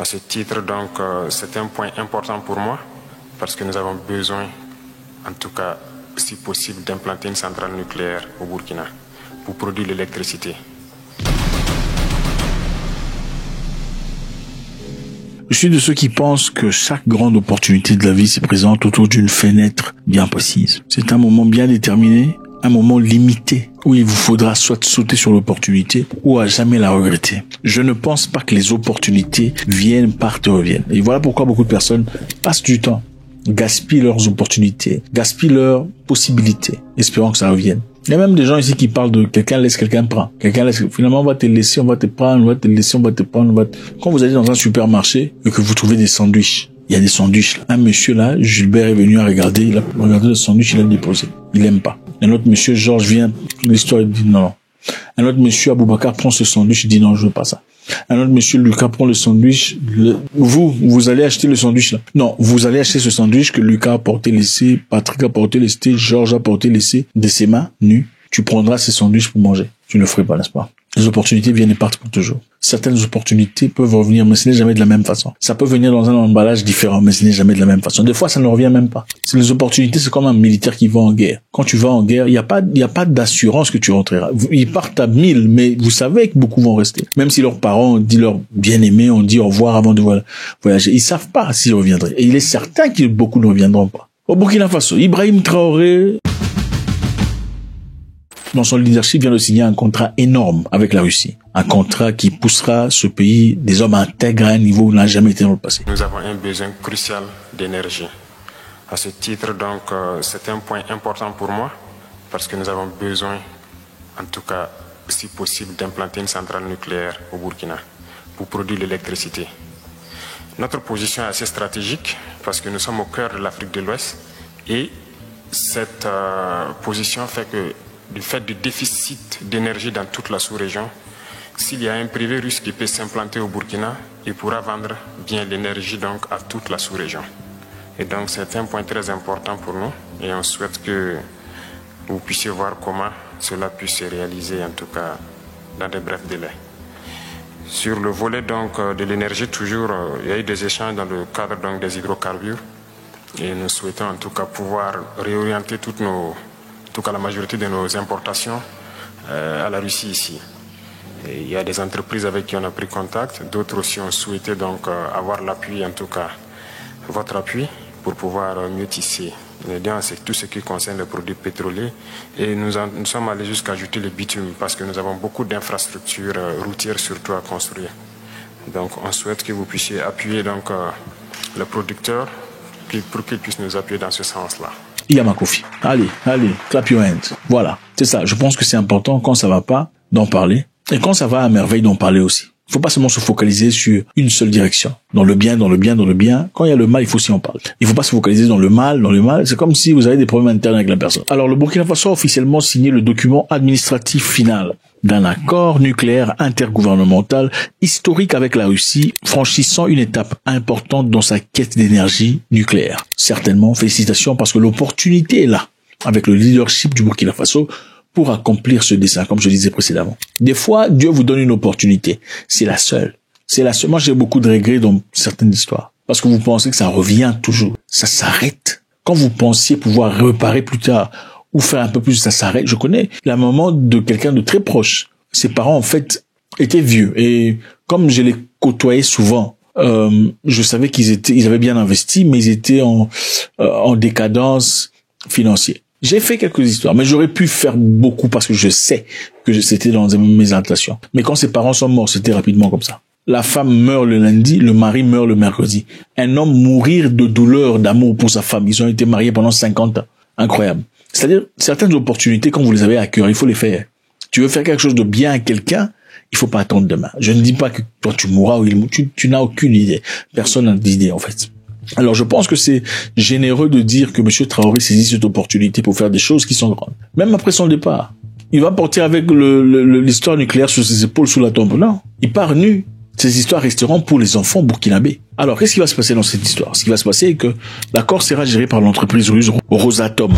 ce titre, donc, c'est un point important pour moi parce que nous avons besoin, en tout cas, si possible, d'implanter une centrale nucléaire au Burkina pour produire l'électricité. Je suis de ceux qui pensent que chaque grande opportunité de la vie se présente autour d'une fenêtre bien précise. C'est un moment bien déterminé, un moment limité, où il vous faudra soit sauter sur l'opportunité ou à jamais la regretter. Je ne pense pas que les opportunités viennent, partent et reviennent. Et voilà pourquoi beaucoup de personnes passent du temps, gaspillent leurs opportunités, gaspillent leurs possibilités, espérant que ça revienne. Il y a même des gens ici qui parlent de quelqu'un laisse, quelqu'un prend. Quelqu'un laisse, finalement on va te laisser, on va te prendre, on va te laisser, on va te prendre, Quand vous allez dans un supermarché et que vous trouvez des sandwichs, il y a des sandwichs là. Un monsieur là, Gilbert est venu à regarder, il a regardé le sandwich, il a déposé. Il aime pas. Un autre monsieur, Georges vient, l'histoire il dit non. Un autre monsieur, Aboubacar, prend ce sandwich, il dit non, je veux pas ça. Un autre monsieur, Lucas, prend le sandwich. Vous allez acheter le sandwich là. Non, vous allez acheter ce sandwich que Lucas a porté laissé, Patrick a porté laissé, Georges a porté laissé de ses mains nues. Tu prendras ces sandwichs pour manger. Tu ne le ferais pas, n'est-ce pas? Les opportunités viennent et partent pour toujours. Certaines opportunités peuvent revenir, mais ce n'est jamais de la même façon. Ça peut venir dans un emballage différent, mais ce n'est jamais de la même façon. Des fois, ça ne revient même pas. Les opportunités, c'est comme un militaire qui va en guerre. Quand tu vas en guerre, il n'y a pas d'assurance que tu rentreras. Ils partent à 1000, mais vous savez que beaucoup vont rester. Même si leurs parents ont dit leur bien-aimé, ont dit au revoir avant de voyager. Ils savent pas s'ils reviendraient. Et il est certain que beaucoup ne reviendront pas. Au Burkina Faso, Ibrahim Traoré, dans son leadership, vient de signer un contrat énorme avec la Russie. Un contrat qui poussera ce pays, des hommes intègres à un niveau où il n'a jamais été dans le passé. Nous avons un besoin crucial d'énergie. À ce titre, donc, c'est un point important pour moi parce que nous avons besoin, en tout cas, si possible, d'implanter une centrale nucléaire au Burkina pour produire l'électricité. Notre position est assez stratégique parce que nous sommes au cœur de l'Afrique de l'Ouest et cette position fait que du fait du déficit d'énergie dans toute la sous-région, s'il y a un privé russe qui peut s'implanter au Burkina, il pourra vendre bien l'énergie donc à toute la sous-région. Et donc c'est un point très important pour nous et on souhaite que vous puissiez voir comment cela puisse se réaliser, en tout cas dans de brefs délais. Sur le volet donc de l'énergie, toujours, il y a eu des échanges dans le cadre donc des hydrocarbures et nous souhaitons en tout cas pouvoir réorienter la majorité de nos importations à la Russie ici. Et il y a des entreprises avec qui on a pris contact, d'autres aussi ont souhaité donc avoir l'appui, en tout cas votre appui, pour pouvoir mieux tisser. C'est tout ce qui concerne les produits pétroliers et nous sommes allés jusqu'à ajouter le bitume parce que nous avons beaucoup d'infrastructures routières surtout à construire. Donc on souhaite que vous puissiez appuyer donc le producteur pour qu'il puisse nous appuyer dans ce sens-là. Yamakofi. Allez, clap your hands. Voilà. C'est ça. Je pense que c'est important quand ça va pas d'en parler. Et quand ça va à merveille d'en parler aussi. Il faut pas seulement se focaliser sur une seule direction. Dans le bien. Quand il y a le mal, il faut aussi en parler. Il faut pas se focaliser dans le mal. C'est comme si vous avez des problèmes internes avec la personne. Alors, le Burkina Faso a officiellement signé le document administratif final d'un accord nucléaire intergouvernemental historique avec la Russie, franchissant une étape importante dans sa quête d'énergie nucléaire. Certainement, félicitations parce que l'opportunité est là, avec le leadership du Burkina Faso, pour accomplir ce dessein, comme je disais précédemment. Des fois, Dieu vous donne une opportunité. C'est la seule. Moi, j'ai beaucoup de regrets dans certaines histoires. Parce que vous pensez que ça revient toujours. Ça s'arrête. Quand vous pensiez pouvoir réparer plus tard, ou faire un peu plus, ça s'arrête. Je connais la maman de quelqu'un de très proche. Ses parents, en fait, étaient vieux. Et comme je les côtoyais souvent, je savais ils avaient bien investi, mais ils étaient en décadence financière. J'ai fait quelques histoires, mais j'aurais pu faire beaucoup parce que je sais que c'était dans mes intentions. Mais quand ses parents sont morts, c'était rapidement comme ça. La femme meurt le lundi, le mari meurt le mercredi. Un homme mourir de douleur, d'amour pour sa femme. Ils ont été mariés pendant 50 ans. Incroyable. C'est-à-dire, certaines opportunités, quand vous les avez à cœur, il faut les faire. Tu veux faire quelque chose de bien à quelqu'un, il faut pas attendre demain. Je ne dis pas que toi tu mourras ou tu n'as aucune idée. Personne n'a d'idée, en fait. Alors, je pense que c'est généreux de dire que M. Traoré saisit cette opportunité pour faire des choses qui sont grandes. Même après son départ. Il va partir avec l'histoire nucléaire sur ses épaules sous la tombe. Non. Il part nu. Ces histoires resteront pour les enfants burkinabés. Alors, qu'est-ce qui va se passer dans cette histoire? Ce qui va se passer est que l'accord sera géré par l'entreprise russe Rosatom.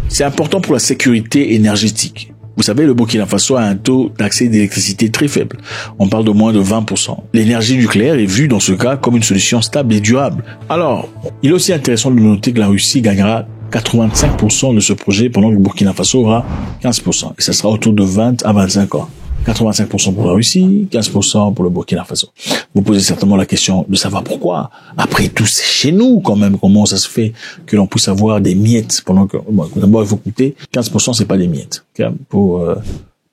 C'est important pour la sécurité énergétique. Vous savez, le Burkina Faso a un taux d'accès d'électricité très faible. On parle de moins de 20%. L'énergie nucléaire est vue dans ce cas comme une solution stable et durable. Alors, il est aussi intéressant de noter que la Russie gagnera 85% de ce projet pendant que le Burkina Faso aura 15%. Et ça sera autour de 20 à 25 ans. 85% pour la Russie, 15% pour le Burkina Faso. Vous posez certainement la question de savoir pourquoi. Après tout, c'est chez nous quand même. Comment ça se fait que l'on puisse avoir des miettes pendant que... Bon, d'abord, il faut coûter 15%, c'est pas des miettes. Okay? Pour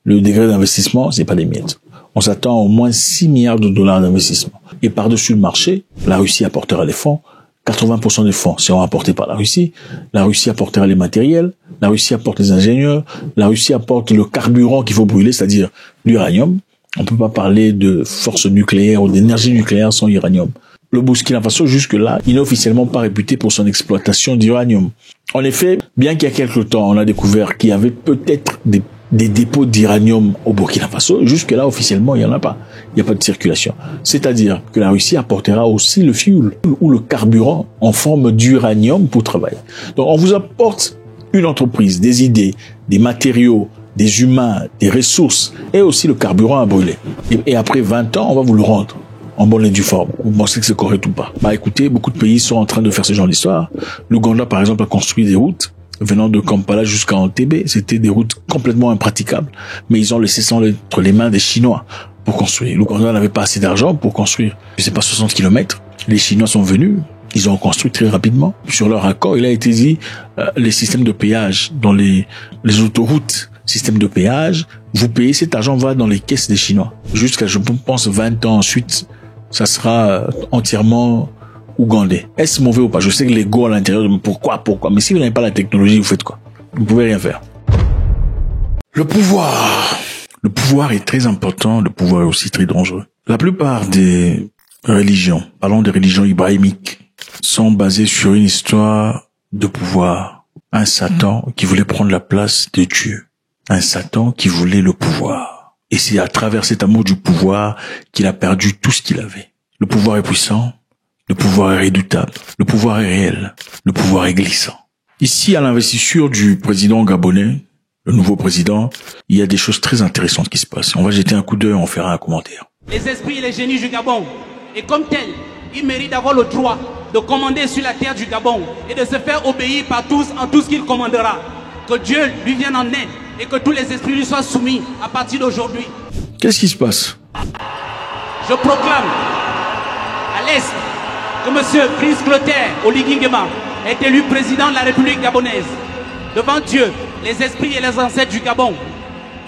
le degré d'investissement, c'est pas des miettes. On s'attend à au moins 6 milliards de dollars d'investissement. Et par-dessus le marché, la Russie apportera des fonds. 80% des fonds seront apportés par la Russie. La Russie apportera les matériels. La Russie apporte les ingénieurs. La Russie apporte le carburant qu'il faut brûler, c'est-à-dire l'uranium. On ne peut pas parler de force nucléaire ou d'énergie nucléaire sans uranium. Le Burkina Faso, jusque-là, il n'est officiellement pas réputé pour son exploitation d'uranium. En effet, bien qu'il y a quelque temps, on a découvert qu'il y avait peut-être des dépôts d'uranium au Burkina Faso, jusque-là, officiellement, il n'y en a pas. Il n'y a pas de circulation. C'est-à-dire que la Russie apportera aussi le fuel ou le carburant en forme d'uranium pour travailler. Donc, on vous apporte une entreprise, des idées, des matériaux, des humains, des ressources et aussi le carburant à brûler. Et après 20 ans, on va vous le rendre en bonne et due forme. Vous pensez que c'est correct ou pas? Bah écoutez, beaucoup de pays sont en train de faire ce genre d'histoire. L'Ouganda, par exemple, a construit des routes venant de Kampala jusqu'à Entebbe. C'était des routes complètement impraticables, mais ils ont laissé ça entre les mains des Chinois pour construire. L'Ouganda n'avait pas assez d'argent pour construire, je sais pas, 60 kilomètres. Les Chinois sont venus, ils ont construit très rapidement. Sur leur accord, il a été dit, les systèmes de péage dans les autoroutes, système de péage, vous payez, cet argent va dans les caisses des Chinois. Jusqu'à, je pense, 20 ans ensuite, ça sera entièrement ougandais. Est-ce mauvais ou pas? Je sais que l'ego à l'intérieur de pourquoi? Mais si vous n'avez pas la technologie, vous faites quoi? Vous pouvez rien faire. Le pouvoir. Le pouvoir est très important, le pouvoir est aussi très dangereux. La plupart des religions, parlons des religions ibrahimiques, sont basées sur une histoire de pouvoir. Un Satan qui voulait prendre la place de Dieu. Un Satan qui voulait le pouvoir. Et c'est à travers cet amour du pouvoir qu'il a perdu tout ce qu'il avait. Le pouvoir est puissant, le pouvoir est redoutable, le pouvoir est réel, le pouvoir est glissant. Ici, à l'investiture du président gabonais, le nouveau président, il y a des choses très intéressantes qui se passent. On va jeter un coup d'œil, on fera un commentaire. Les esprits et les génies du Gabon, et comme tels, ils méritent d'avoir le droit de commander sur la terre du Gabon et de se faire obéir par tous en tout ce qu'il commandera. Que Dieu lui vienne en aide et que tous les esprits lui soient soumis à partir d'aujourd'hui. Qu'est-ce qui se passe? Je proclame à l'Est que M. Brice Clotaire Oligui Nguema est élu président de la République gabonaise. Devant Dieu, les esprits et les ancêtres du Gabon,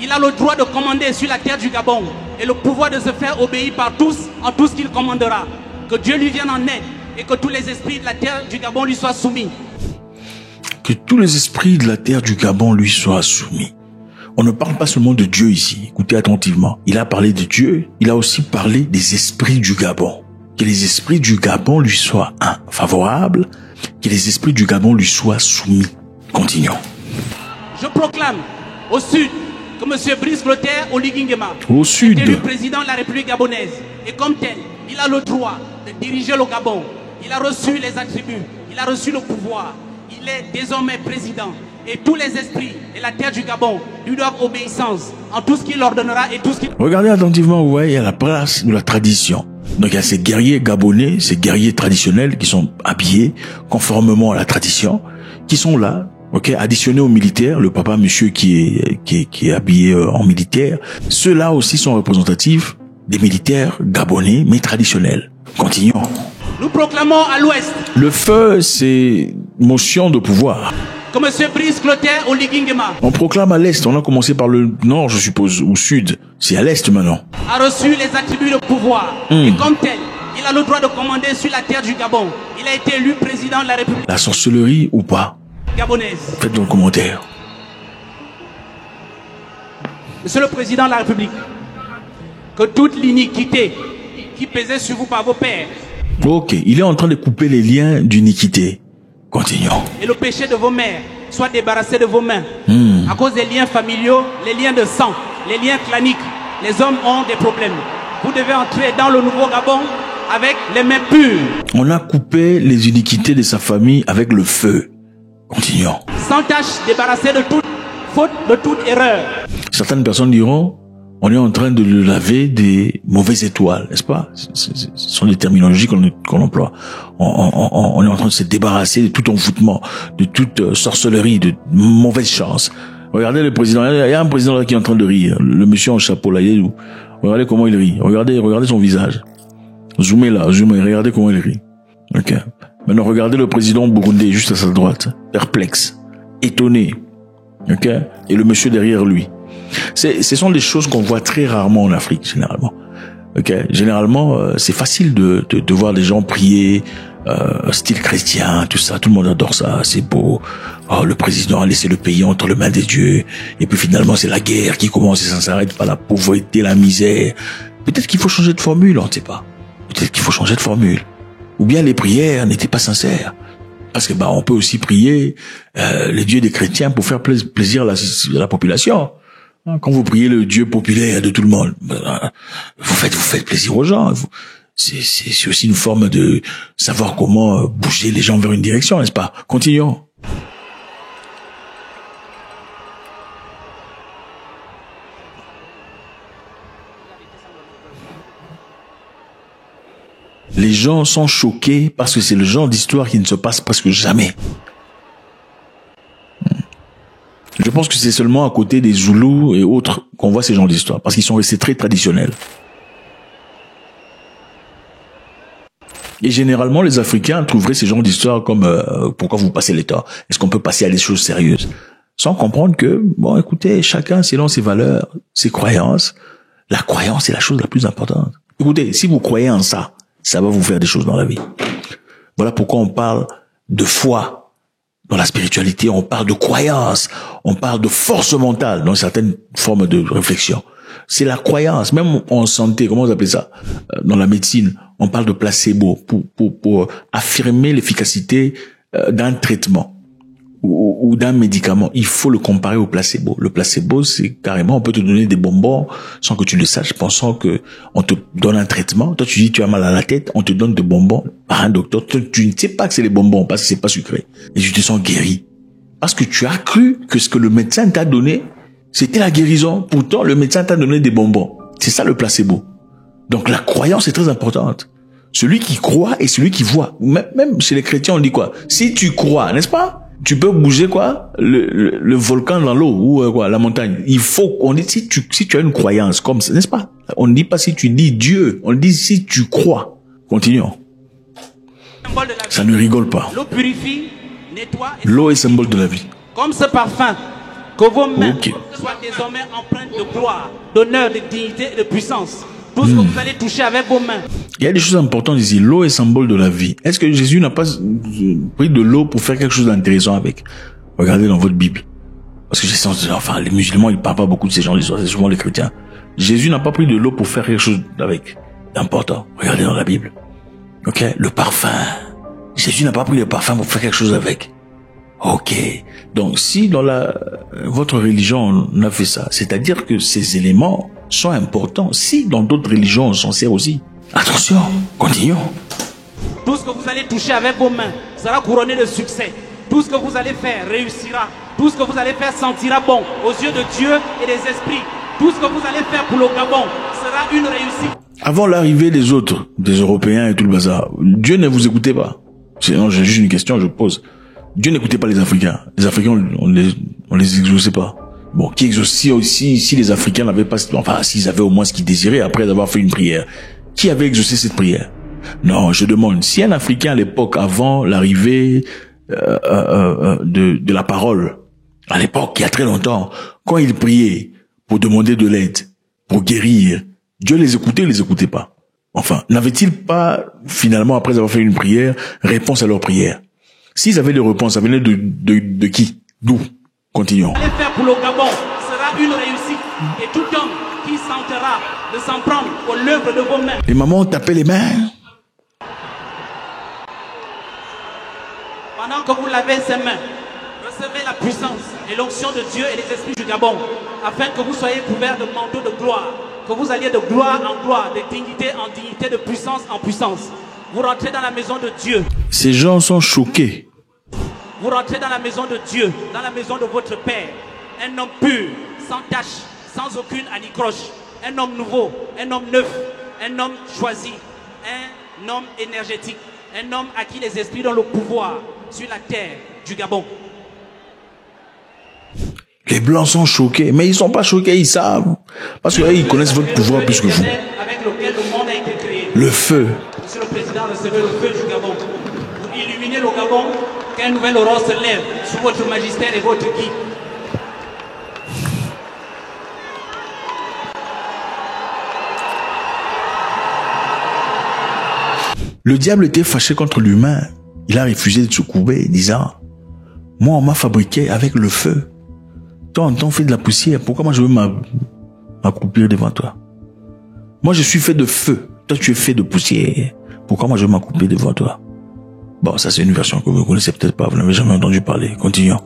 il a le droit de commander sur la terre du Gabon et le pouvoir de se faire obéir par tous en tout ce qu'il commandera. Que Dieu lui vienne en aide et que tous les esprits de la terre du Gabon lui soient soumis. Que tous les esprits de la terre du Gabon lui soient soumis. On ne parle pas seulement de Dieu ici. Écoutez attentivement. Il a parlé de Dieu, il a aussi parlé des esprits du Gabon. Que les esprits du Gabon lui soient favorables, que les esprits du Gabon lui soient soumis. Continuons. Je proclame au sud que M. Brice Clotaire Oligui Nguema est élu président de la République gabonaise. Et comme tel, il a le droit de diriger le Gabon. Il a reçu les attributs, il a reçu le pouvoir. Il est désormais président. Et tous les esprits et la terre du Gabon lui doivent obéissance en tout ce qu'il ordonnera et tout ce qu'il... Regardez attentivement, vous voyez, il y a la place de la tradition. Donc il y a ces guerriers gabonais, ces guerriers traditionnels qui sont habillés conformément à la tradition, qui sont là, ok, additionnés aux militaires, le papa monsieur qui est habillé en militaire. Ceux-là aussi sont représentatifs des militaires gabonais, mais traditionnels. Continuons. Nous proclamons à l'ouest. Le feu, c'est motion de pouvoir. Que M. Brice Clotaire Oligui Nguema on proclame à l'est, on a commencé par le nord, je suppose, ou sud. C'est à l'est maintenant. A reçu les attributs de pouvoir. Et comme tel, il a le droit de commander sur la terre du Gabon. Il a été élu président de la République. La sorcellerie ou pas? Gabonaise. Faites dans le commentaire. Monsieur le président de la République, que toute l'iniquité qui pesait sur vous par vos pères. Ok, il est en train de couper les liens d'iniquité. Continuons. Et le péché de vos mères soit débarrassé de vos mains. À cause des liens familiaux, les liens de sang, les liens claniques, les hommes ont des problèmes. Vous devez entrer dans le nouveau Gabon avec les mains pures. On a coupé les iniquités de sa famille avec le feu. Continuons. Sans tâche, débarrassé de toute faute, de toute erreur. Certaines personnes diront, on est en train de le laver des mauvaises étoiles, n'est-ce pas? Ce sont des terminologies qu'on emploie. On est en train de se débarrasser de tout envoûtement, de toute sorcellerie, de mauvaise chance. Regardez le président, il y a un président là qui est en train de rire, le monsieur en chapeau là, il est où? Regardez comment il rit, regardez son visage. Zoomez, regardez comment il rit. Ok. Maintenant, regardez le président burundais juste à sa droite, perplexe, étonné. Ok. Et le monsieur derrière lui. Ce sont des choses qu'on voit très rarement en Afrique, généralement. Ok. Généralement, c'est facile de voir des gens prier, style chrétien, tout ça. Tout le monde adore ça. C'est beau. Oh, le président a laissé le pays entre les mains des dieux. Et puis finalement, c'est la guerre qui commence et ça s'arrête par la pauvreté, la misère. Peut-être qu'il faut changer de formule, on ne sait pas. Peut-être qu'il faut changer de formule. Ou bien les prières n'étaient pas sincères. Parce que on peut aussi prier le Dieu des chrétiens pour faire plaisir à la population. Quand vous priez le Dieu populaire de tout le monde, vous faites plaisir aux gens. C'est aussi une forme de savoir comment bouger les gens vers une direction, n'est-ce pas? Continuons. Les gens sont choqués parce que c'est le genre d'histoire qui ne se passe presque jamais. Je pense que c'est seulement à côté des Zoulous et autres qu'on voit ces genres d'histoires, parce qu'ils sont restés très traditionnels. Et généralement, les Africains trouveraient ces genres d'histoires comme pourquoi vous passez l'état? Est-ce qu'on peut passer à des choses sérieuses? Sans comprendre que, écoutez, chacun selon ses valeurs, ses croyances. La croyance est la chose la plus importante. Écoutez, si vous croyez en ça, ça va vous faire des choses dans la vie. Voilà pourquoi on parle de foi dans la spiritualité, on parle de croyance, on parle de force mentale dans certaines formes de réflexion. C'est la croyance, même en santé, comment vous appelez ça? Dans la médecine, on parle de placebo pour affirmer l'efficacité d'un traitement ou d'un médicament. Il faut le comparer au placebo. Le placebo, c'est carrément, on peut te donner des bonbons sans que tu le saches, pensant que on te donne un traitement. Toi, tu dis tu as mal à la tête, on te donne des bonbons par un docteur. Tu ne sais pas que c'est les bonbons parce que c'est pas sucré. Et tu te sens guéri. Parce que tu as cru que ce que le médecin t'a donné, c'était la guérison. Pourtant, le médecin t'a donné des bonbons. C'est ça le placebo. Donc la croyance est très importante. Celui qui croit et celui qui voit. Même chez les chrétiens, on dit quoi? Si tu crois, n'est-ce pas? Tu peux bouger quoi? Le volcan dans l'eau ou quoi? La montagne. Il faut qu'on dit si tu as une croyance comme ça, n'est-ce pas? On ne dit pas si tu dis Dieu, on dit si tu crois. Continuons. Ça ne rigole pas. L'eau purifie, nettoie. L'eau est symbole de la vie. Comme ce parfum, que vos mains soient désormais empreintes de gloire, d'honneur, de dignité et de puissance. Tout ce que vous allez toucher avec vos mains. Il y a des choses importantes ici. L'eau est symbole de la vie. Est-ce que Jésus n'a pas pris de l'eau pour faire quelque chose d'intéressant avec? Regardez dans votre Bible. Parce que les musulmans, ils parlent pas beaucoup de ces gens d'histoire, c'est souvent les chrétiens. Jésus n'a pas pris de l'eau pour faire quelque chose avec d'important. Regardez dans la Bible. Ok? Le parfum. Jésus n'a pas pris le parfum pour faire quelque chose avec. Ok. Donc, si dans votre religion, on a fait ça, c'est-à-dire que ces éléments sont importants. Si dans d'autres religions, on s'en sert aussi. Attention, continuons. Tout ce que vous allez toucher avec vos mains sera couronné de succès. Tout ce que vous allez faire réussira. Tout ce que vous allez faire sentira bon aux yeux de Dieu et des esprits. Tout ce que vous allez faire pour le Gabon sera une réussite. Avant l'arrivée des autres, des Européens et tout le bazar, Dieu ne vous écoutait pas. Sinon, j'ai juste une question, je pose. Dieu n'écoutait pas les Africains. Les Africains, on les exauçait pas. Bon, qui exauçait aussi, si les Africains n'avaient pas, s'ils avaient au moins ce qu'ils désiraient après avoir fait une prière. Qui avait exaucé cette prière? Non, je demande, si un Africain à l'époque, avant l'arrivée de la parole, à l'époque, il y a très longtemps, quand il priait pour demander de l'aide, pour guérir, Dieu les écoutait ou les écoutait pas? Enfin, n'avait-il pas, finalement, après avoir fait une prière, réponse à leur prière? S'ils avaient des réponses, ça venait de qui? D'où? Continuons. Ce que vous allez faire pour le Gabon sera une réussite. Et tout homme qui tentera de s'en prendre aux l'œuvre de vos mains. Les mamans tapaient les mains. Pendant que vous lavez ces mains, recevez la puissance et l'onction de Dieu et les esprits du Gabon, afin que vous soyez couverts de manteaux de gloire, que vous alliez de gloire en gloire, de dignité en dignité, de puissance en puissance. Vous rentrez dans la maison de Dieu. Ces gens sont choqués. Vous rentrez dans la maison de Dieu, dans la maison de votre Père, un homme pur, sans tache, sans aucune anicroche. Un homme nouveau, un homme neuf, un homme choisi, un homme énergétique, un homme à qui les esprits donnent le pouvoir sur la terre du Gabon. Les Blancs sont choqués, mais ils sont pas choqués, ils savent. Parce qu'ils connaissent votre pouvoir plus que vous. Avec lequel le monde a été créé. Le feu. Monsieur le Président, recevez le feu du Gabon. Pour illuminer le Gabon, qu'un nouvel aurore se lève sous votre magistère et votre guide. Le diable était fâché contre l'humain. Il a refusé de se courber, disant, moi, on m'a fabriqué avec le feu. Toi, on fait de la poussière. Pourquoi moi, je veux m'accroupir devant toi? Moi, je suis fait de feu. Toi, tu es fait de poussière. Pourquoi moi, je veux m'accroupir devant toi? Bon, ça, c'est une version que vous ne connaissez peut-être pas. Vous n'avez jamais entendu parler. Continuons.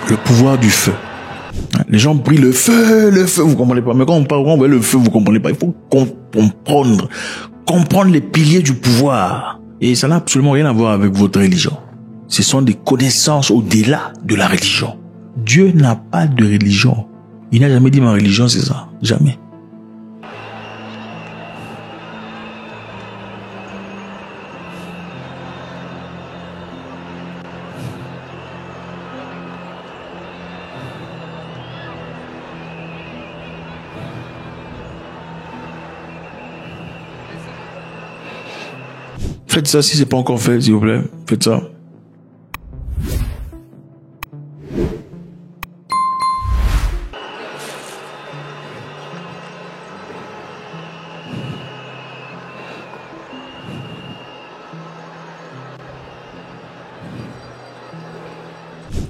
Le pouvoir du feu. Les gens prient le feu, vous comprenez pas. Mais quand on parle le feu, vous comprenez pas. Il faut comprendre les piliers du pouvoir. Et ça n'a absolument rien à voir avec votre religion. Ce sont des connaissances au-delà de la religion. Dieu n'a pas de religion. Il n'a jamais dit ma religion, c'est ça. Jamais. Faites ça si c'est pas encore fait, s'il vous plaît. Faites ça.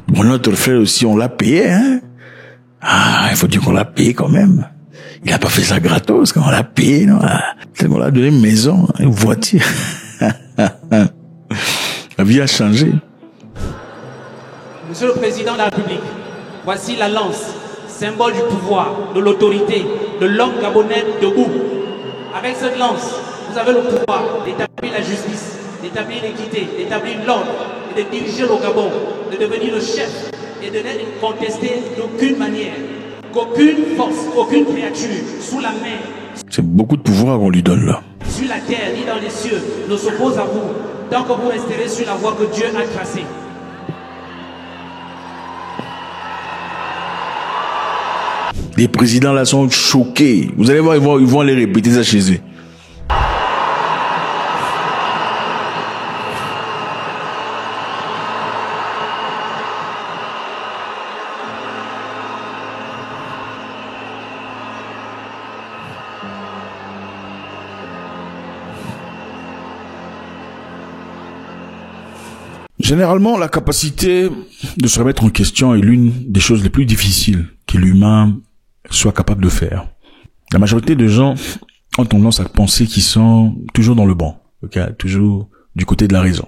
Bon, notre frère aussi, on l'a payé, hein. Ah, il faut dire qu'on l'a payé quand même. Il a pas fait ça gratos, quand on l'a payé, non. On l'a donné une maison, une voiture. La vie a changé. Monsieur le Président de la République, voici la lance, symbole du pouvoir, de l'autorité, de l'homme gabonais debout. Avec cette lance, vous avez le pouvoir d'établir la justice, d'établir l'équité, d'établir l'ordre et de diriger le Gabon, de devenir le chef et de n'être contesté d'aucune manière, qu'aucune force, aucune créature sous la mer, c'est beaucoup de pouvoir qu'on lui donne là. sur la terre ni dans les cieux ne s'oppose à vous tant que vous resterez sur la voie que Dieu a tracée. Les présidents là sont choqués. Vous allez voir, ils vont aller répéter ça chez eux. Généralement, la capacité de se remettre en question est l'une des choses les plus difficiles que l'humain soit capable de faire. La majorité des gens ont tendance à penser qu'ils sont toujours dans le bon, okay? Toujours du côté de la raison.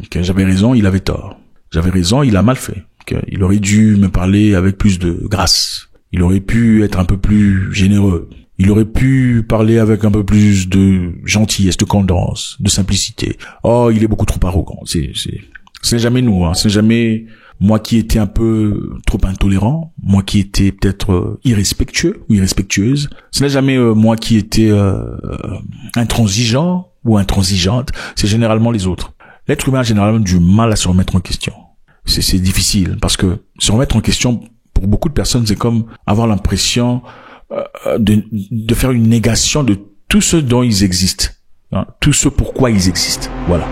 Que j'avais raison, il avait tort. J'avais raison, il a mal fait. Il aurait dû me parler avec plus de grâce. Il aurait pu être un peu plus généreux. Il aurait pu parler avec un peu plus de gentillesse, de condence, de simplicité. Oh, il est beaucoup trop arrogant. C'est jamais nous, hein. C'est jamais moi qui étais un peu trop intolérant, moi qui étais peut-être irrespectueux ou irrespectueuse. Ce n'est jamais moi qui étais intransigeant ou intransigeante. C'est généralement les autres. L'être humain a généralement du mal à se remettre en question. C'est difficile parce que se remettre en question pour beaucoup de personnes, c'est comme avoir l'impression de faire une négation de tout ce dont ils existent, hein, tout ce pourquoi ils existent. Voilà.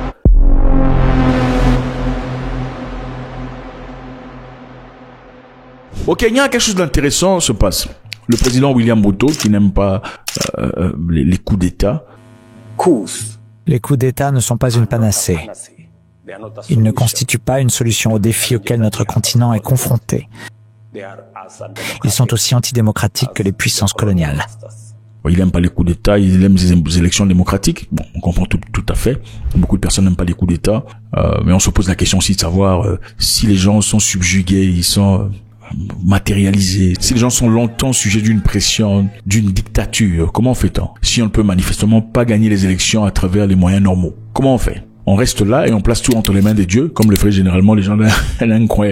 Au Kenya, quelque chose d'intéressant se passe. Le président William Ruto, qui n'aime pas les coups d'État. Les coups d'État ne sont pas une panacée. Ils ne constituent pas une solution aux défis auxquels notre continent est confronté. Ils sont aussi antidémocratiques que les puissances coloniales. Il aime pas les coups d'État, il aime les élections démocratiques. Bon, on comprend tout à fait. Beaucoup de personnes n'aiment pas les coups d'État, mais on se pose la question aussi de savoir si les gens sont subjugués, ils sont matérialisés, si les gens sont longtemps sujets d'une pression, d'une dictature, comment fait-on? Si on ne peut manifestement pas gagner les élections à travers les moyens normaux, comment on fait? On reste là et on place tout entre les mains des dieux, comme le feraient généralement les gens d'un coin,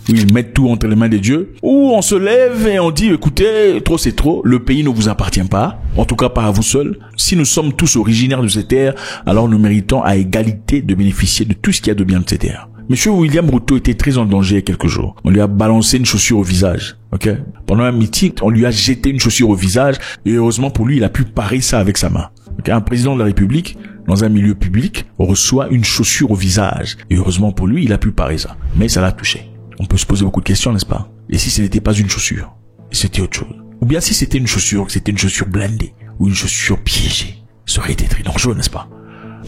où ils mettent tout entre les mains des dieux, ou on se lève et on dit, écoutez, trop c'est trop, le pays ne vous appartient pas, en tout cas pas à vous seuls. Si nous sommes tous originaires de ces terres, alors nous méritons à égalité de bénéficier de tout ce qu'il y a de bien de ces terres. Monsieur William Ruto était très en danger il y a quelques jours. On lui a balancé une chaussure au visage, ok? Pendant un meeting, on lui a jeté une chaussure au visage, et heureusement pour lui, il a pu parer ça avec sa main. Okay? Un président de la République, dans un milieu public, reçoit une chaussure au visage. Et heureusement pour lui, il a pu parer ça. Mais ça l'a touché. On peut se poser beaucoup de questions, n'est-ce pas? Et si ce n'était pas une chaussure? C'était autre chose. Ou bien si c'était une chaussure, que c'était une chaussure blindée, ou une chaussure piégée, ça aurait été très dangereux, n'est-ce pas?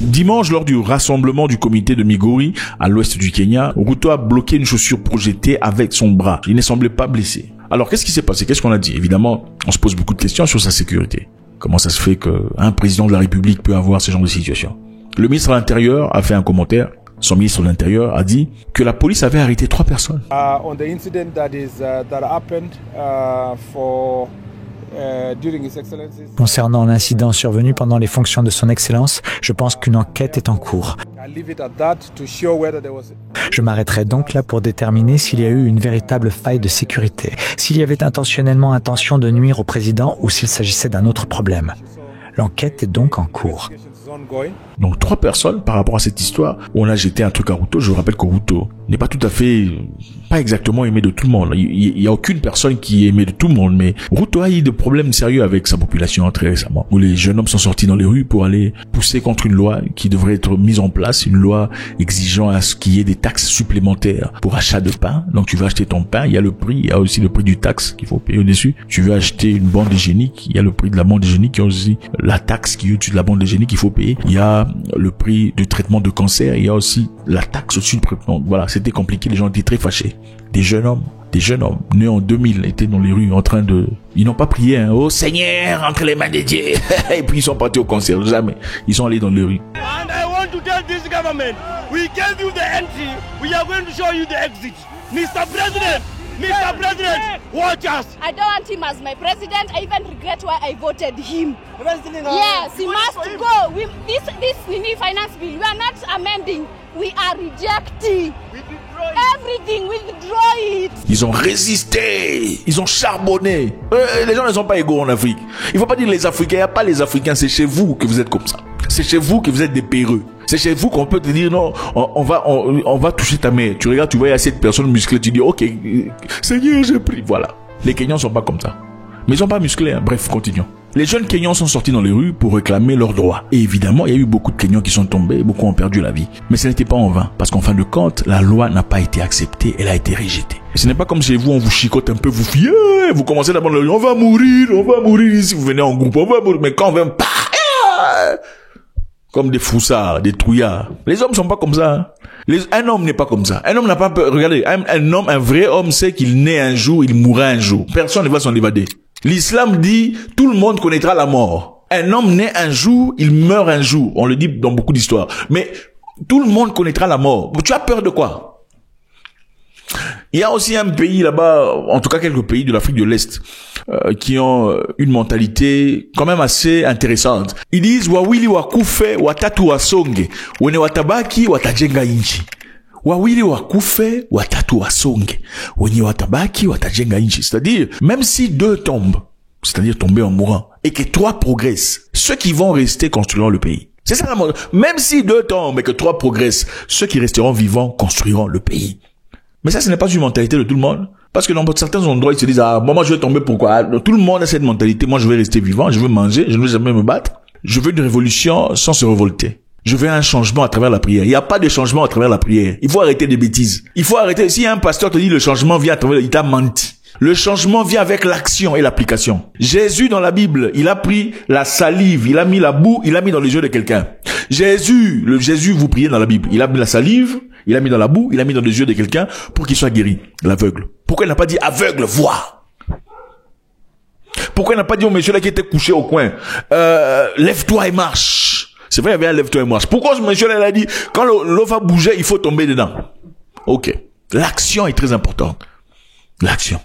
Dimanche, lors du rassemblement du comité de Migori, à l'ouest du Kenya, Ruto a bloqué une chaussure projetée avec son bras. Il ne semblait pas blessé. Alors, qu'est-ce qui s'est passé? Qu'est-ce qu'on a dit? Évidemment, on se pose beaucoup de questions sur sa sécurité. Comment ça se fait qu'un président de la République peut avoir ce genre de situation? Le ministre de l'Intérieur a fait un commentaire. Son ministre de l'Intérieur a dit que la police avait arrêté 3 personnes. On the incident that happened during His Excellency. Concernant l'incident survenu pendant les fonctions de son Excellence, je pense qu'une enquête est en cours. Je m'arrêterai donc là pour déterminer s'il y a eu une véritable faille de sécurité, s'il y avait intentionnellement intention de nuire au président ou s'il s'agissait d'un autre problème. L'enquête est donc en cours. Donc 3 personnes par rapport à cette histoire où on a jeté un truc à Ruto. Je vous rappelle que Ruto n'est pas tout à fait, pas exactement aimé de tout le monde. Il y a aucune personne qui est aimée de tout le monde, mais Ruto a eu des problèmes sérieux avec sa population très récemment, où les jeunes hommes sont sortis dans les rues pour aller pousser contre une loi qui devrait être mise en place, une loi exigeant à ce qu'il y ait des taxes supplémentaires pour achat de pain. Donc tu veux acheter ton pain, il y a le prix, il y a aussi le prix du taxe qu'il faut payer au-dessus. Tu veux acheter une bande hygiénique, il y a le prix de la bande hygiénique, il y a aussi la taxe qui est au-dessus de la bande hygiénique qu'il faut payer. Il y a le prix du traitement de cancer, il y a aussi la taxe au-dessus de traitement. Voilà, c'était compliqué, les gens étaient très fâchés. Des jeunes hommes nés en 2000 étaient dans les rues en train de... Ils n'ont pas prié, hein. Oh Seigneur, entre les mains des dieux. Et puis ils sont partis au concert, jamais. Ils sont allés dans les rues. And I want to tell this government, we gave you the entry, we are going to show you the exit. Mr. President, watch us. I don't want him as my president. I even regret why I voted him. Yes, he must go. This finance bill, we are not amending. We are rejecting. Everything, withdraw it. Ils ont résisté, ils ont charbonné. Les gens ne sont pas égaux en Afrique. Il faut pas dire les Africains, il n'y a pas les Africains, c'est chez vous que vous êtes comme ça. C'est chez vous que vous êtes des péreux. C'est chez vous qu'on peut te dire non, on va toucher ta mère. Tu regardes, tu vois, il y a cette personne musclée, tu dis ok, Seigneur, j'ai pris. Voilà. Les Kenyans sont pas comme ça. Mais ils sont pas musclés, hein. Bref, continuons. Les jeunes Kenyans sont sortis dans les rues pour réclamer leurs droits. Et évidemment, il y a eu beaucoup de Kenyans qui sont tombés, beaucoup ont perdu la vie. Mais ce n'était pas en vain, parce qu'en fin de compte, la loi n'a pas été acceptée, elle a été rejetée. Et ce n'est pas comme chez vous, on vous chicote un peu, vous fiez, vous commencez d'abord le on va mourir ici, vous venez en groupe, on va mourir, mais quand on vient, comme des froussards, des trouillards. Les hommes sont pas comme ça. Hein. Un homme n'est pas comme ça. Un homme n'a pas peur. Regardez, un vrai homme sait qu'il naît un jour, il mourra un jour. Personne ne va s'en évader. L'islam dit, tout le monde connaîtra la mort. Un homme naît un jour, il meurt un jour. On le dit dans beaucoup d'histoires. Mais tout le monde connaîtra la mort. Tu as peur de quoi? Il y a aussi un pays là-bas, en tout cas quelques pays de l'Afrique de l'Est, qui ont une mentalité quand même assez intéressante. Ils disent wawili wakufe watatu wasonge, wene watabaki watajenga nchi. Wawili wakufe watatu wasonge, wenye watabaki watajenga nchi. C'est-à-dire, même si 2 tombent, c'est-à-dire tomber en mourant, et que 3 progressent, ceux qui vont rester construiront le pays. C'est ça la mode. Même si 2 tombent et que 3 progressent, ceux qui resteront vivants construiront le pays. Mais ça, ce n'est pas une mentalité de tout le monde. Parce que dans certains endroits, ils se disent, ah, moi, je vais tomber, pourquoi? Tout le monde a cette mentalité. Moi, je vais rester vivant, je veux manger, je ne veux jamais me battre. Je veux une révolution sans se révolter. Je veux un changement à travers la prière. Il n'y a pas de changement à travers la prière. Il faut arrêter des bêtises. Il faut arrêter. Si un pasteur te dit le changement vient à travers, il t'a menti. Le changement vient avec l'action et l'application. Jésus, dans la Bible, il a pris la salive, il a mis la boue, il a mis dans les yeux de quelqu'un. Jésus, vous priez dans la Bible, il a mis la salive, il a mis dans la boue, il a mis dans les yeux de quelqu'un pour qu'il soit guéri, l'aveugle. Pourquoi il n'a pas dit aveugle, vois? Pourquoi il n'a pas dit au monsieur là qui était couché au coin, lève-toi et marche? C'est vrai, il y avait un lève-toi et marche. Pourquoi ce monsieur là, il a dit, quand l'eau va bouger, il faut tomber dedans? Ok. L'action est très importante. L'action.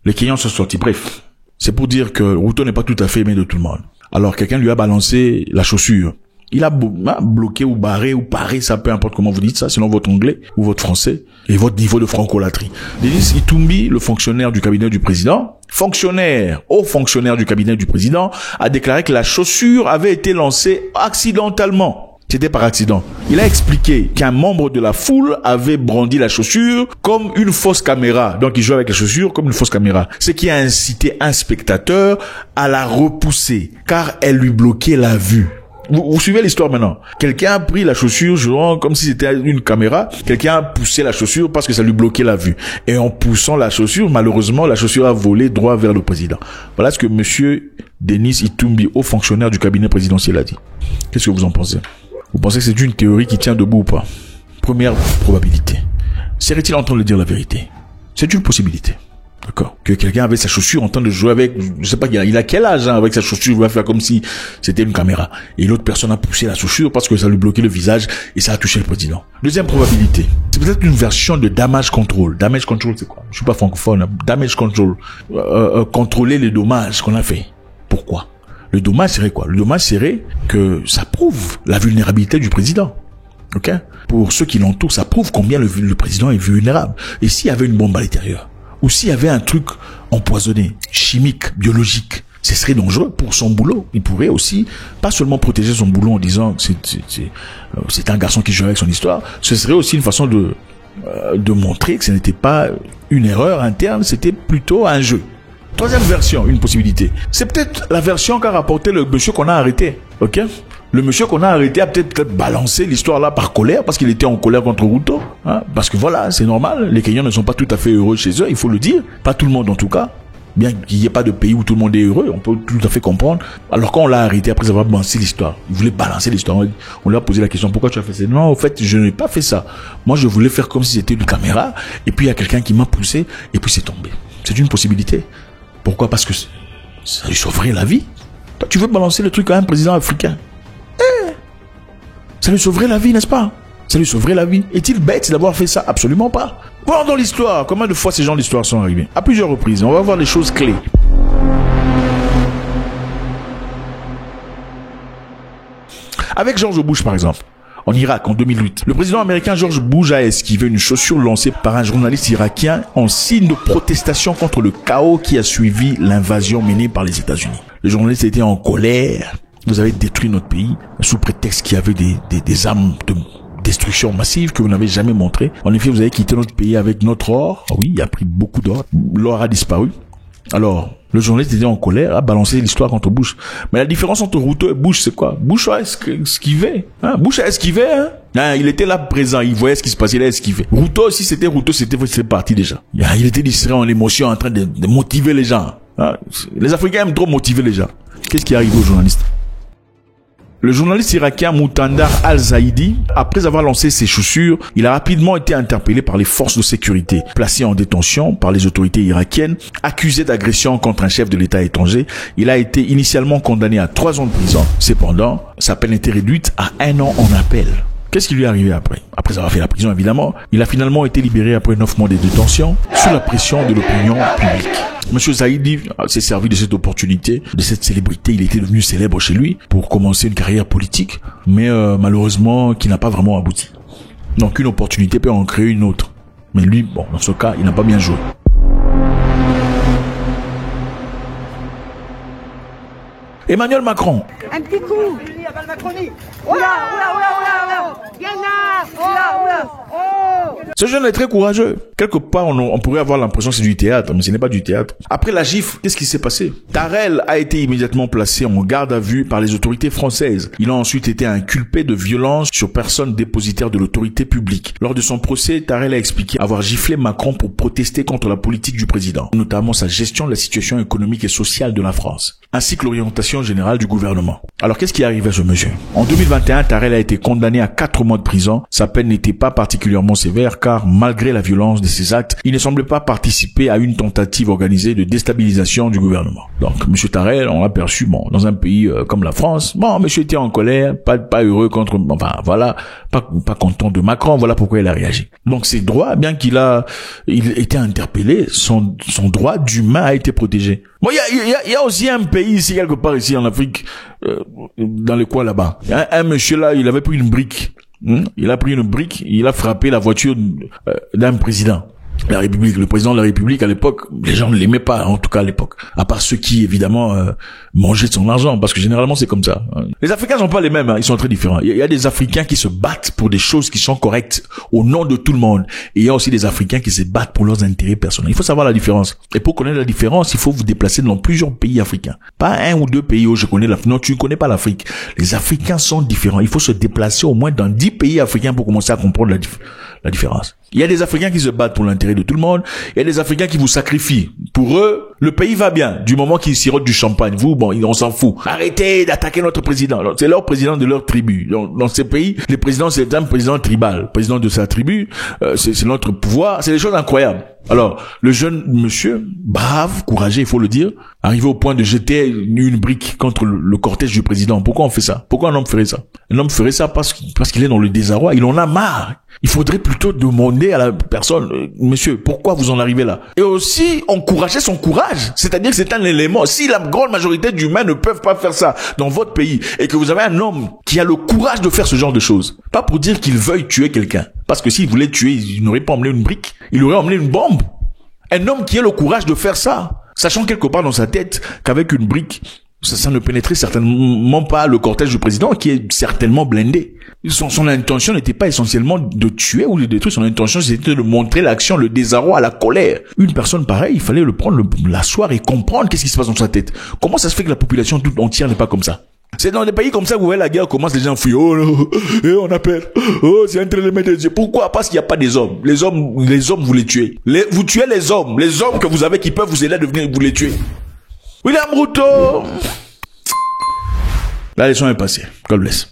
Les clients sont sortis. Bref. C'est pour dire que Ruto n'est pas tout à fait aimé de tout le monde. Alors, quelqu'un lui a balancé la chaussure. Il a bloqué ou barré ou paré, ça peu importe comment vous dites ça, selon votre anglais ou votre français et votre niveau de francolatrie. Denis Itumbi, le fonctionnaire du cabinet du président, haut fonctionnaire du cabinet du président, a déclaré que la chaussure avait été lancée accidentellement. C'était par accident. Il a expliqué qu'un membre de la foule avait brandi la chaussure comme une fausse caméra. Donc il jouait avec la chaussure comme une fausse caméra. Ce qui a incité un spectateur à la repousser, car elle lui bloquait la vue. Vous suivez l'histoire maintenant. Quelqu'un a pris la chaussure, genre, comme si c'était une caméra. Quelqu'un a poussé la chaussure parce que ça lui bloquait la vue. Et en poussant la chaussure, malheureusement, la chaussure a volé droit vers le président. Voilà ce que monsieur Denis Itumbi, haut fonctionnaire du cabinet présidentiel, a dit. Qu'est-ce que vous en pensez? Vous pensez que c'est une théorie qui tient debout ou pas? Première probabilité. Serait-il en train de dire la vérité? C'est une possibilité. D'accord. Que quelqu'un avait sa chaussure en train de jouer avec, je sais pas, il a quel âge, hein, avec sa chaussure, il va faire comme si c'était une caméra. Et l'autre personne a poussé la chaussure parce que ça lui bloquait le visage et ça a touché le président. Deuxième probabilité. C'est peut-être une version de damage control. Damage control, c'est quoi? Je suis pas francophone. Damage control. Contrôler les dommages qu'on a fait. Pourquoi? Le dommage serait quoi? Le dommage serait que ça prouve la vulnérabilité du président. Ok? Pour ceux qui l'entourent, ça prouve combien le président est vulnérable. Et s'il y avait une bombe à l'intérieur? Ou s'il y avait un truc empoisonné, chimique, biologique, ce serait dangereux pour son boulot. Il pourrait aussi, pas seulement protéger son boulot en disant c'est un garçon qui joue avec son histoire, ce serait aussi une façon de montrer que ce n'était pas une erreur interne, c'était plutôt un jeu. Troisième version, une possibilité. C'est peut-être la version qu'a rapporté le monsieur qu'on a arrêté. Ok? Le monsieur qu'on a arrêté a peut-être balancé l'histoire là par colère, parce qu'il était en colère contre Ruto. Hein, parce que voilà, c'est normal, les Kenyans ne sont pas tout à fait heureux chez eux, il faut le dire. Pas tout le monde en tout cas. Bien qu'il n'y ait pas de pays où tout le monde est heureux, on peut tout à fait comprendre. Alors quand on l'a arrêté après avoir balancé l'histoire, il voulait balancer l'histoire, on lui a posé la question, pourquoi tu as fait ça? Non, au fait, je n'ai pas fait ça. Moi, je voulais faire comme si c'était une caméra, et puis il y a quelqu'un qui m'a poussé, et puis c'est tombé. C'est une possibilité. Pourquoi? Parce que ça lui sauverait la vie. Toi, tu veux balancer le truc à un président africain? Ça lui sauverait la vie, n'est-ce pas? Ça lui sauverait la vie. Est-il bête d'avoir fait ça? Absolument pas. Voir dans l'histoire, combien de fois ces gens d'histoire sont arrivés? À plusieurs reprises. On va voir les choses clés. Avec George Bush, par exemple, en Irak, en 2008, le président américain George Bush a esquivé une chaussure lancée par un journaliste irakien en signe de protestation contre le chaos qui a suivi l'invasion menée par les États-Unis. Le journaliste était en colère. Vous avez détruit notre pays sous prétexte qu'il y avait des armes de destruction massive que vous n'avez jamais montré. En effet, vous avez quitté notre pays avec notre or. Oui, il a pris beaucoup d'or. L'or a disparu. Alors, le journaliste était en colère, a balancé l'histoire contre Bush. Mais la différence entre Ruto et Bush, c'est quoi? Bush a esquivé. Hein? Bush a esquivé. Hein? Il était là présent, il voyait ce qui se passait, il a esquivé. Ruto, si c'était Ruto, c'était parti déjà. Il était distrait en émotion, en train de motiver les gens. Hein? Les Africains aiment trop motiver les gens. Qu'est-ce qui est arrivé au journaliste? Le journaliste irakien Moutandar Al-Zaidi, après avoir lancé ses chaussures, il a rapidement été interpellé par les forces de sécurité, placé en détention par les autorités irakiennes, accusé d'agression contre un chef de l'État étranger. Il a été initialement condamné à 3 ans de prison. Cependant, sa peine a été réduite à 1 an en appel. Qu'est-ce qui lui est arrivé après? Après avoir fait la prison, évidemment, il a finalement été libéré après 9 mois de détention, sous la pression de l'opinion publique. Monsieur Zaidi s'est servi de cette opportunité, de cette célébrité. Il était devenu célèbre chez lui pour commencer une carrière politique, mais malheureusement, qui n'a pas vraiment abouti. Donc une opportunité peut en créer une autre. Mais lui, bon, dans ce cas, il n'a pas bien joué. Emmanuel Macron. Un petit coup. Ce jeune est très courageux. Quelque part, on pourrait avoir l'impression que c'est du théâtre, mais ce n'est pas du théâtre. Après la gifle, qu'est-ce qui s'est passé? Tarel a été immédiatement placé en garde à vue par les autorités françaises. Il a ensuite été inculpé de violence sur personne dépositaire de l'autorité publique. Lors de son procès, Tarel a expliqué avoir giflé Macron pour protester contre la politique du président, notamment sa gestion de la situation économique et sociale de la France, ainsi que l'orientation générale du gouvernement. Alors qu'est-ce qui est arrivé à ce monsieur? En 2021, Tarel a été condamné à 4 mois de prison. Sa peine n'était pas particulièrement sévère car car malgré la violence de ces actes, il ne semblait pas participer à une tentative organisée de déstabilisation du gouvernement. Donc, M. Tarel, on l'a perçu, bon, dans un pays comme la France, bon, monsieur était en colère, pas heureux contre, enfin, voilà, pas content de Macron, voilà pourquoi il a réagi. Donc, ses droits, bien qu'il était interpellé, son droit d'humain a été protégé. Bon, il y a aussi un pays ici, quelque part ici en Afrique, dans les coins là-bas. Un monsieur là, il avait pris une brique. Il a pris une brique, il a frappé la voiture d'un président. La République, le président de la République à l'époque, les gens ne l'aimaient pas, en tout cas à l'époque. À part ceux qui, évidemment, mangeaient de son argent, parce que généralement c'est comme ça. Les Africains sont pas les mêmes, ils sont très différents. Il y a des Africains qui se battent pour des choses qui sont correctes au nom de tout le monde. Et il y a aussi des Africains qui se battent pour leurs intérêts personnels. Il faut savoir la différence. Et pour connaître la différence, il faut vous déplacer dans plusieurs pays africains. Pas un ou deux pays où je connais l'Afrique. Non, tu ne connais pas l'Afrique. Les Africains sont différents. Il faut se déplacer au moins dans 10 pays africains pour commencer à comprendre la différence. Il y a des Africains qui se battent pour l'intérêt de tout le monde. Il y a des Africains qui vous sacrifient. Pour eux, le pays va bien. Du moment qu'ils sirotent du champagne. Vous, bon, on s'en fout. Arrêtez d'attaquer notre président. C'est leur président de leur tribu. Dans ces pays, le président, c'est un président tribal. Président de sa tribu, c'est notre pouvoir. C'est des choses incroyables. Alors, le jeune monsieur, brave, courageux, il faut le dire, arrivé au point de jeter une brique contre le cortège du président. Pourquoi on fait ça? Pourquoi un homme ferait ça? Un homme ferait ça parce qu'il est dans le désarroi. Il en a marre. Il faudrait plutôt demander à la personne, monsieur, pourquoi vous en arrivez là? Et aussi, encourager son courage. C'est-à-dire que c'est un élément. Si la grande majorité d'humains ne peuvent pas faire ça dans votre pays, et que vous avez un homme qui a le courage de faire ce genre de choses, pas pour dire qu'il veuille tuer quelqu'un. Parce que s'il voulait tuer, il n'aurait pas emmené une brique. Il aurait emmené une bombe. Un homme qui a le courage de faire ça, sachant quelque part dans sa tête qu'avec une brique, ça ne pénétrait certainement pas le cortège du président qui est certainement blindé. Son intention n'était pas essentiellement de tuer ou de détruire. Son intention, c'était de montrer l'action, le désarroi, la colère. Une personne pareille, il fallait le prendre, l'asseoir et comprendre qu'est-ce qui se passe dans sa tête. Comment ça se fait que la population toute entière n'est pas comme ça? C'est dans des pays comme ça que vous voyez la guerre commence, les gens fuient. Oh non, on a peur. Oh, c'est entre les mains de Dieu. Pourquoi? Parce qu'il n'y a pas des hommes. Les hommes, vous les tuez. Vous tuez les hommes que vous avez qui peuvent vous aider à devenir, vous les tuez. William Ruto. La leçon est passée. God bless.